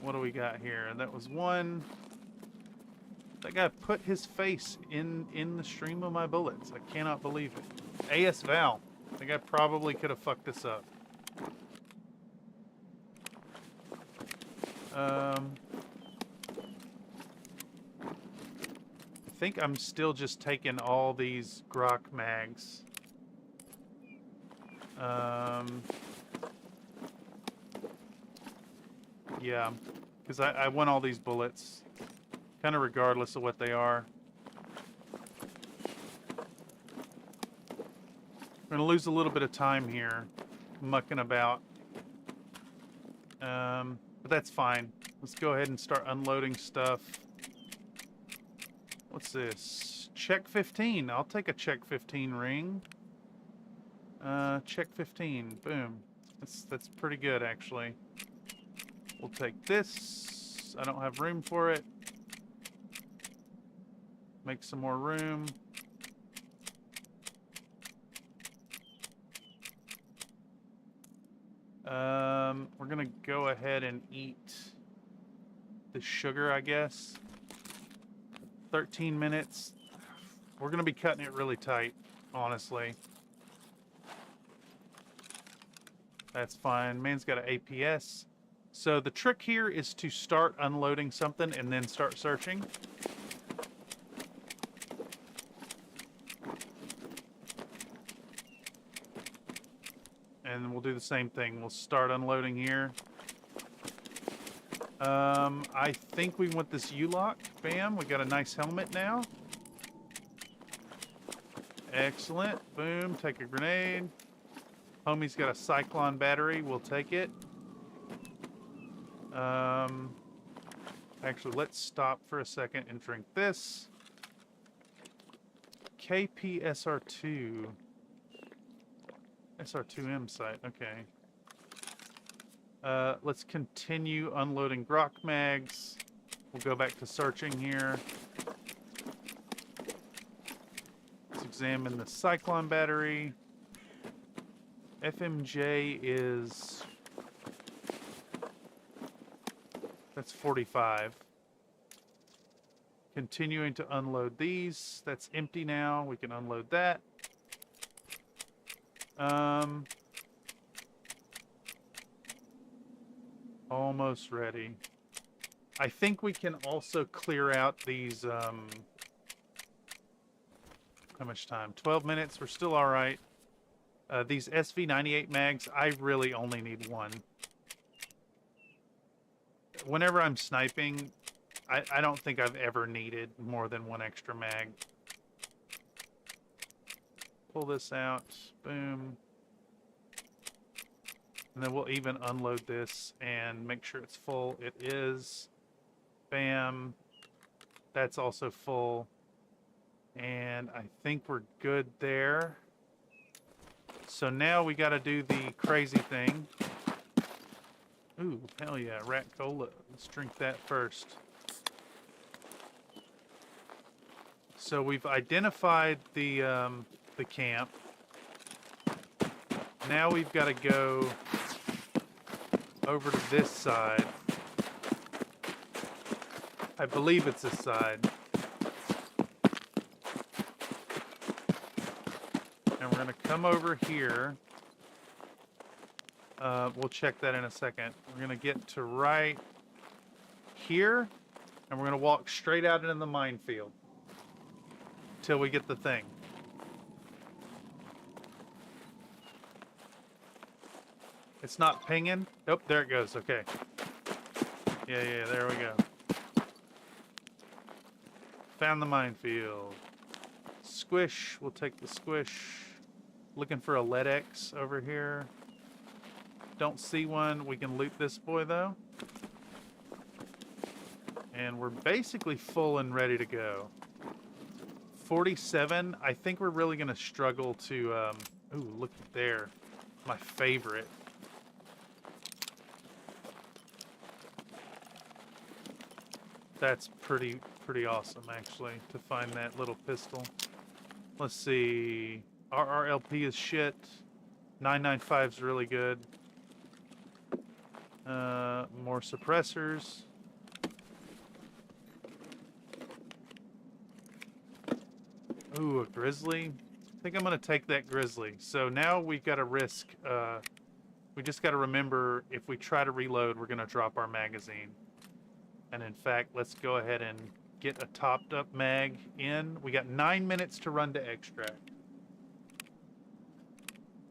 What do we got here? That was one. That guy put his face in the stream of my bullets. I cannot believe it. AS Val. I think I probably could have fucked this up. I think I'm still just taking all these Grok mags. Yeah, because I want all these bullets, kind of regardless of what they are. We're gonna lose a little bit of time here, mucking about. But that's fine. Let's go ahead and start unloading stuff. What's this? Check 15. I'll take a check 15 ring. Check 15. Boom. That's pretty good, actually. We'll take this. I don't have room for it. Make some more room. We're gonna go ahead and eat the sugar, I guess. 13 minutes. We're gonna be cutting it really tight, honestly. That's fine. Man's got an APS. So the trick here is to start unloading something and then start searching. And we'll do the same thing. We'll start unloading here. I think we want this U-lock. Bam, we got a nice helmet now. Excellent. Boom, take a grenade. Homie's got a cyclone battery. We'll take it. Actually, let's stop for a second and drink this. KPSR2. SR2M site, okay. Let's continue unloading Grok mags. We'll go back to searching here. Let's examine the cyclone battery. FMJ is... that's 45. Continuing to unload these. That's empty now. We can unload that. Almost ready. I think we can also clear out these, how much time? 12 minutes. We're still all right. These SV98 mags, I really only need one. Whenever I'm sniping, I don't think I've ever needed more than one extra mag. Pull this out. Boom. And then we'll even unload this and make sure it's full. It is. Bam. That's also full. And I think we're good there. So now we got to do the crazy thing. Ooh, hell yeah, rat cola. Let's drink that first. So we've identified the camp. Now we've got to go over to this side. I believe it's this side. And we're going to come over here. We'll check that in a second. We're going to get to right here. And we're going to walk straight out into the minefield. Till we get the thing. It's not pinging. Oh, there it goes. Okay. Yeah, there we go. Found the minefield. Squish. We'll take the squish. Looking for a LEDX over here. Don't see one. We can loot this boy, though. And we're basically full and ready to go. 47. I think we're really going to struggle to... ooh, look there. My favorite. That's pretty awesome, actually, to find that little pistol. Let's see. RRLP is shit. 995 is really good. More suppressors. Ooh, a grizzly. I think I'm going to take that grizzly. So now we've got to risk... we just got to remember, if we try to reload, we're going to drop our magazine. And in fact, let's go ahead and get a topped up mag in. We got 9 minutes to run to extract.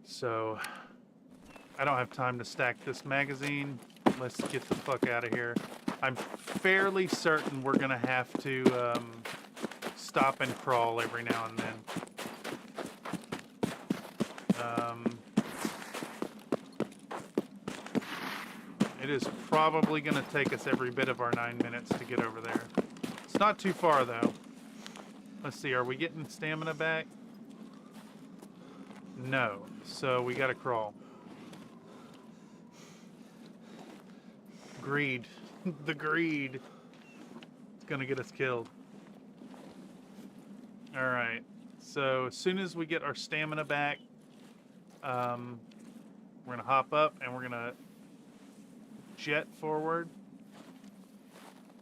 So, I don't have time to stack this magazine. Let's get the fuck out of here. I'm fairly certain we're going to have to stop and crawl every now and then. It is probably going to take us every bit of our 9 minutes to get over there. It's not too far, though. Let's see, are we getting stamina back? No. So we got to crawl. Greed. The greed. It's going to get us killed. Alright. So as soon as we get our stamina back, we're going to hop up and we're going to jet forward.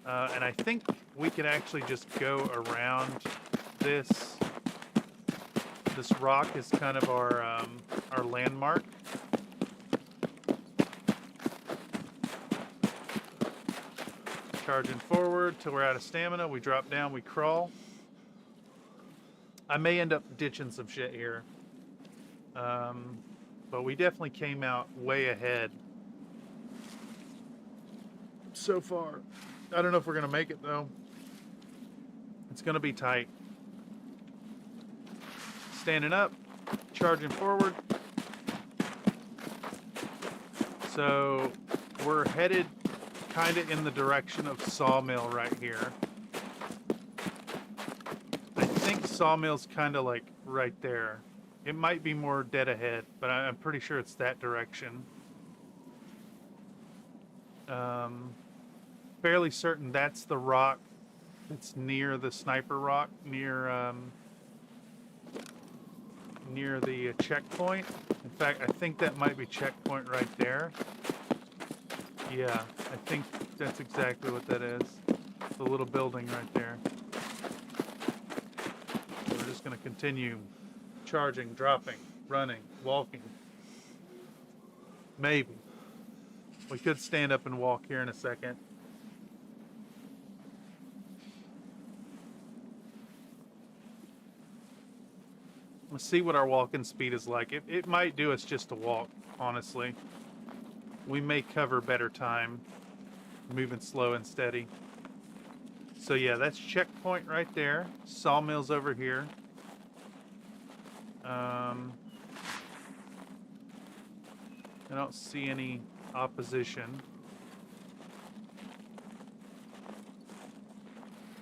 And I think we could actually just go around this. This rock is kind of our landmark. Charging forward till we're out of stamina. We drop down, we crawl. I may end up ditching some shit here. But we definitely came out way ahead. so far. I don't know if we're gonna make it though. It's gonna be tight. Standing up, charging forward. So we're headed kind of in the direction of Sawmill right here. I think Sawmill's kind of like right there. It might be more dead ahead, but I'm pretty sure it's that direction. Fairly certain that's the rock that's near the sniper rock, near the checkpoint. In fact, I think that might be checkpoint right there. Yeah, I think that's exactly what that is. The little building right there. So we're just going to continue charging, dropping, running, walking. Maybe. We could stand up and walk here in a second. Let's see what our walking speed is like. It might do us just to walk, honestly. We may cover better time moving slow and steady. So yeah, that's checkpoint right there. Sawmill's over here. I don't see any opposition.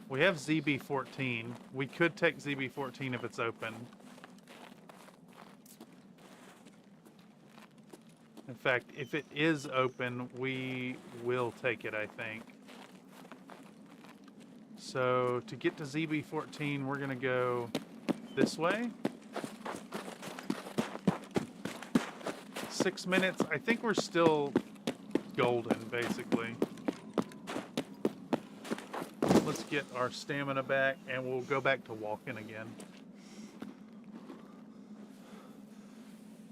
We have ZB14. We could take ZB14 if it's open. In fact, if it is open, we will take it, I think. So to get to ZB14, we're going to go this way. 6 minutes. I think we're still golden, basically. Let's get our stamina back, and we'll go back to walking again.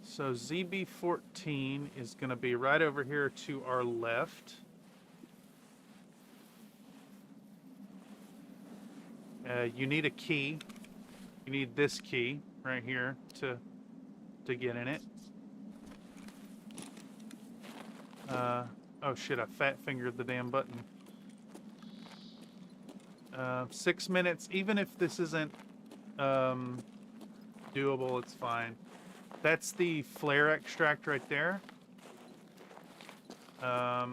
So ZB14 is going to be right over here to our left. You need a key. You need this key right here to get in it. Oh shit, I fat fingered the damn button. 6 minutes, even if this isn't doable, it's fine. That's the flare extract right there. I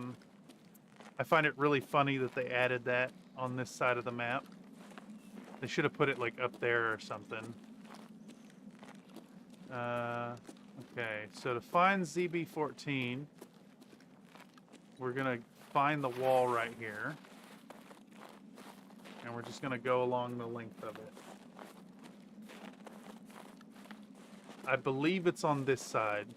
find it really funny that they added that on this side of the map. They should have put it like up there or something. Okay, so to find ZB14, we're gonna find the wall right here. And we're just gonna go along the length of it. I believe it's on this side.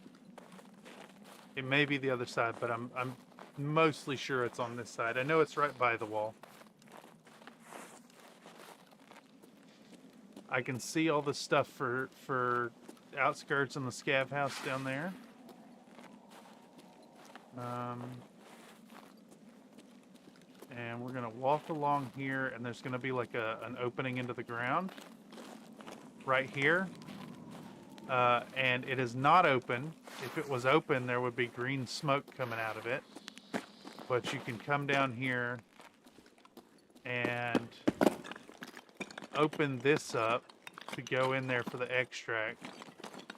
It may be the other side, but I'm mostly sure it's on this side. I know it's right by the wall. I can see all the stuff for outskirts and the scav house down there. And we're gonna walk along here, and there's gonna be like an opening into the ground right here. And it is not open. If it was open, there would be green smoke coming out of it. But you can come down here and open this up to go in there for the extract.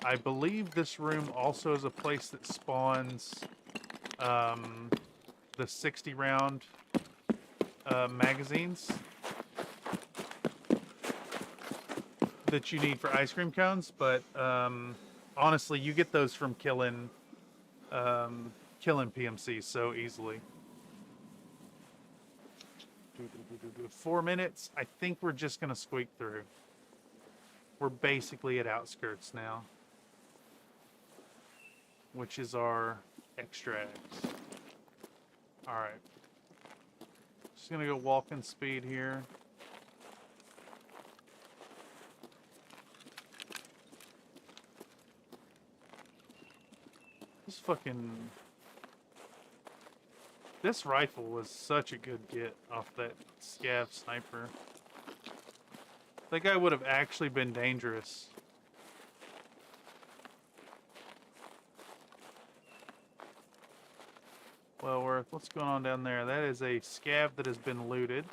I believe this room also is a place that spawns the 60 round magazines that you need for ice cream cones, but honestly, you get those from killing PMCs so easily. 4 minutes. I think we're just gonna squeak through. We're basically at outskirts now, which is our extracts. All right, just gonna go walking speed here. This rifle was such a good get off that scav sniper. That guy would have actually been dangerous. well worth. What's going on down there? That is a scav that has been looted.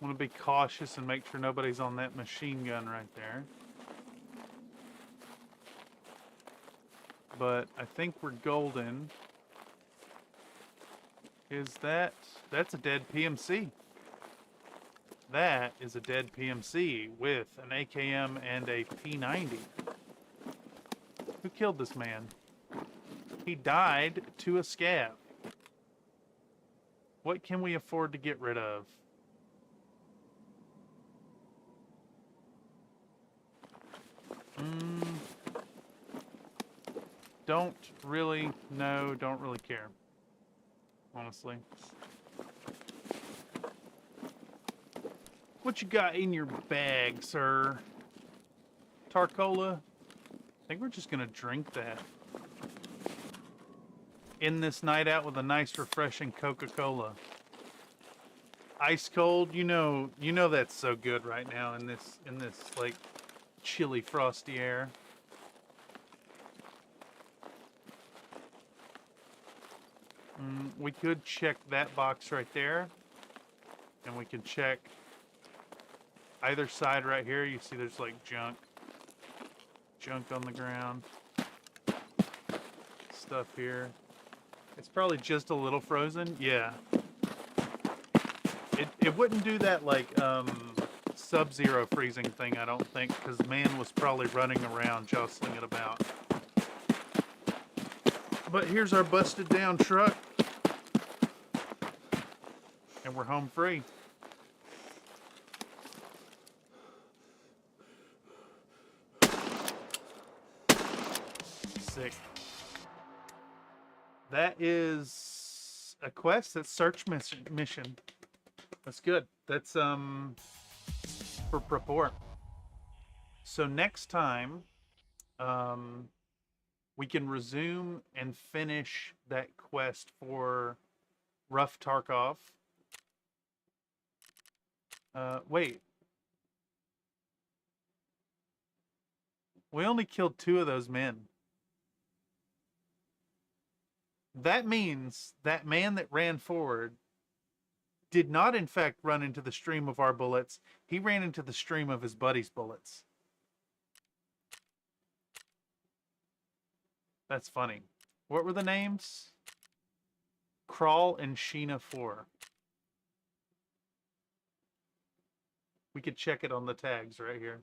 Want to be cautious and make sure nobody's on that machine gun right there. But I think we're golden. That's a dead PMC. That is a dead PMC with an AKM and a P90. Who killed this man? He died to a scav. What can we afford to get rid of? Don't really know, don't really care. Honestly. What you got in your bag, sir? Tarcola? I think we're just gonna drink that. In this night out with a nice refreshing Coca-Cola. Ice cold, you know that's so good right now in this like chilly, frosty air. We could check that box right there, and we can check either side right here. You see there's like junk on the ground, stuff here. It's probably just a little frozen. Yeah, it wouldn't do that like sub-zero freezing thing, I don't think, because man was probably running around jostling it about. But here's our busted down truck. And we're home free. Sick. That is a quest. That's search mission. That's good. That's for report. So next time, we can resume and finish that quest for Rough Tarkov. Wait. We only killed 2 of those men. That means that man that ran forward did not in fact run into the stream of our bullets. He ran into the stream of his buddy's bullets. That's funny. What were the names? Crawl and Sheena 4. We could check it on the tags right here.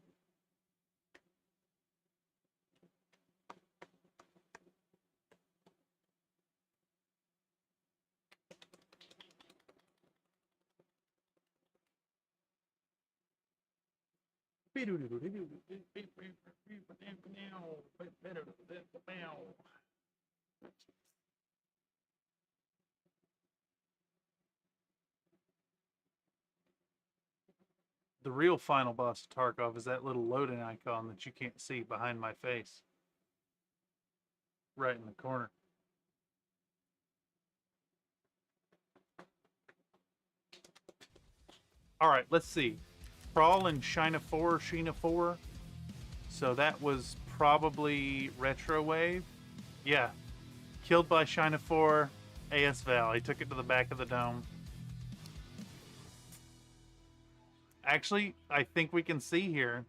The real final boss of Tarkov is that little loading icon that you can't see behind my face. Right in the corner. Alright, let's see. Crawl and Sheena 4. So that was probably Retro Wave. Yeah. Killed by Sheena 4, AS Val. He took it to the back of the dome. Actually, I think we can see here,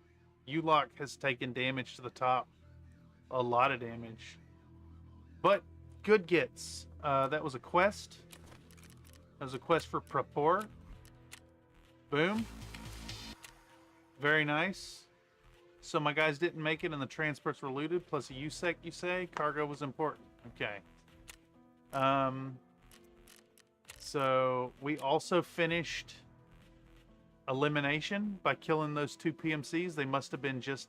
U-Lock has taken damage to the top. A lot of damage. But, good gets. That was a quest. That was a quest for Prapor. Boom. Very nice. So my guys didn't make it and the transports were looted, plus a USEC, you say? Cargo was important. Okay. So, we also finished elimination by killing those 2 PMCs. They must have been just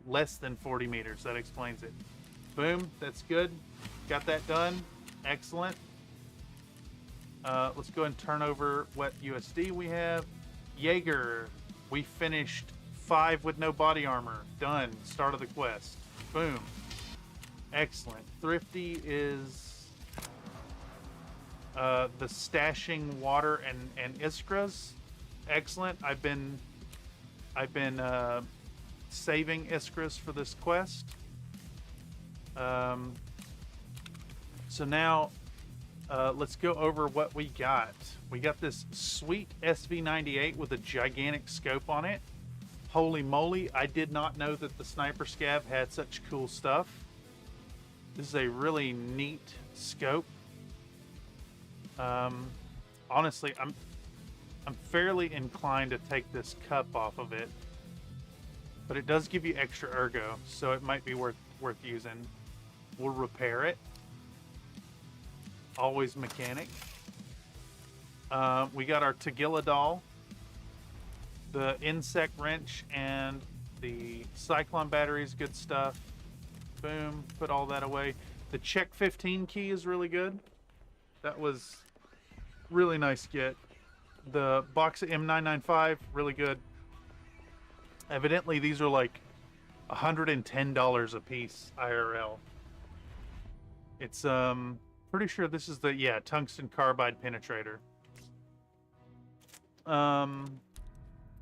less than 40 meters. That explains it. Boom, that's good. Got that done. Excellent. Let's go and turn over what USD we have. Jaeger, we finished 5 with no body armor. Done. Start of the quest. Boom. Excellent. Thrifty is The stashing water and iskras, excellent. I've been saving iskras for this quest. So now let's go over what we got. We got this sweet SV98 with a gigantic scope on it. Holy moly, I did not know that the sniper scav had such cool stuff. This is a really neat scope. Honestly, I'm fairly inclined to take this cup off of it, but it does give you extra ergo, so it might be worth using. We'll repair it. Always mechanic. We got our Tagilla doll, the insect wrench, and the cyclone batteries. Good stuff. Boom. Put all that away. The check 15 key is really good. That was really nice get. The box of M995, really good. Evidently, these are like $110 a piece IRL. It's pretty sure this is the tungsten carbide penetrator.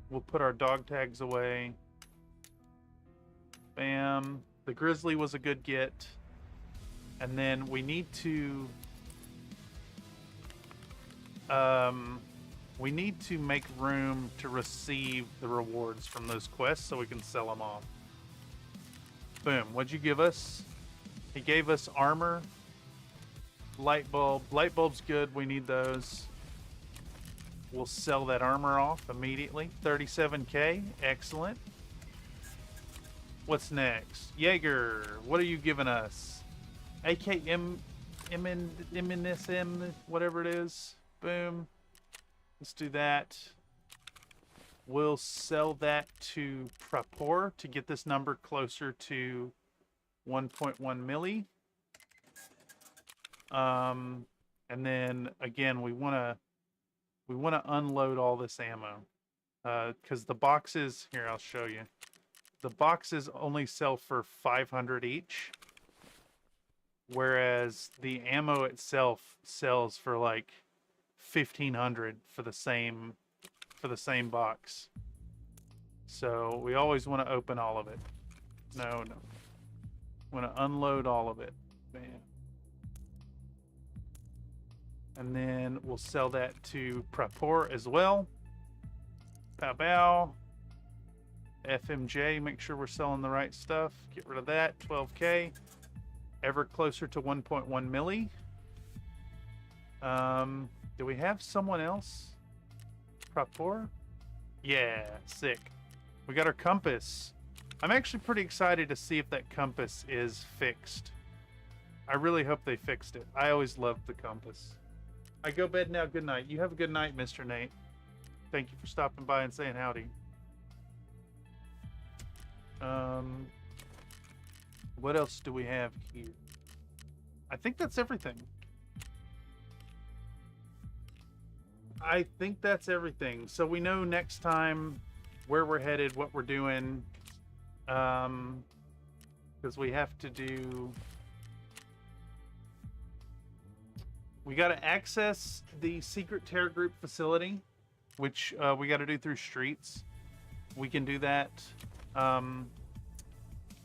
We'll put our dog tags away. Bam. The grizzly was a good get. And then we need to make room to receive the rewards from those quests so we can sell them off. Boom. What'd you give us? He gave us armor, light bulb. Light bulb's good. We need those. We'll sell that armor off immediately. 37k. Excellent. What's next? Jaeger. What are you giving us? AKM, MNSM, whatever it is. Boom. Let's do that. We'll sell that to Prapor to get this number closer to 1.1 milli. And then again, we want to unload all this ammo, because the boxes here, I'll show you. The boxes only sell for 500 each, whereas the ammo itself sells for like 1,500 for the same box. So we always want to open all of it. No. Want to unload all of it. Bam. And then we'll sell that to Prapor as well. Pow pow. FMJ, make sure we're selling the right stuff. Get rid of that. 12k. Ever closer to 1.1 milli. Do we have someone else? Prapor? Yeah, sick. We got our compass. I'm actually pretty excited to see if that compass is fixed. I really hope they fixed it. I always loved the compass. I go bed now. Good night. You have a good night, Mr. Nate. Thank you for stopping by and saying howdy. What else do we have here? I think that's everything. I think that's everything. So we know next time where we're headed, what we're doing. Because we have to do... We got to access the secret terror group facility, which we got to do through streets. We can do that.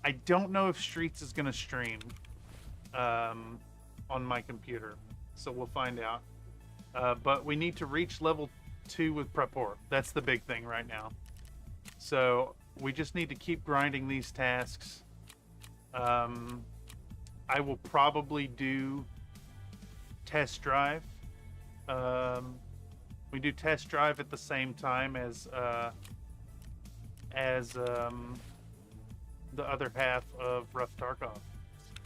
I don't know if Streets is going to stream on my computer, so we'll find out. But we need to reach level 2 with Prapor. That's the big thing right now. So we just need to keep grinding these tasks. I will probably do test drive. We do test drive at the same time as the other half of Rough Tarkov.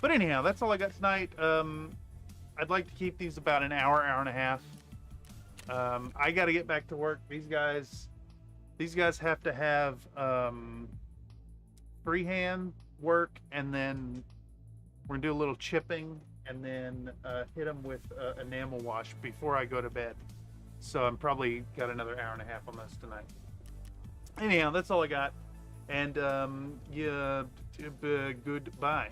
But anyhow, that's all I got tonight. I'd like to keep these about an hour and a half. I got to get back to work. These guys have to have freehand work, and then we're gonna do a little chipping, and then hit them with enamel wash before I go to bed. So I'm probably got another hour and a half on this tonight. Anyhow, that's all I got. And yeah, goodbye.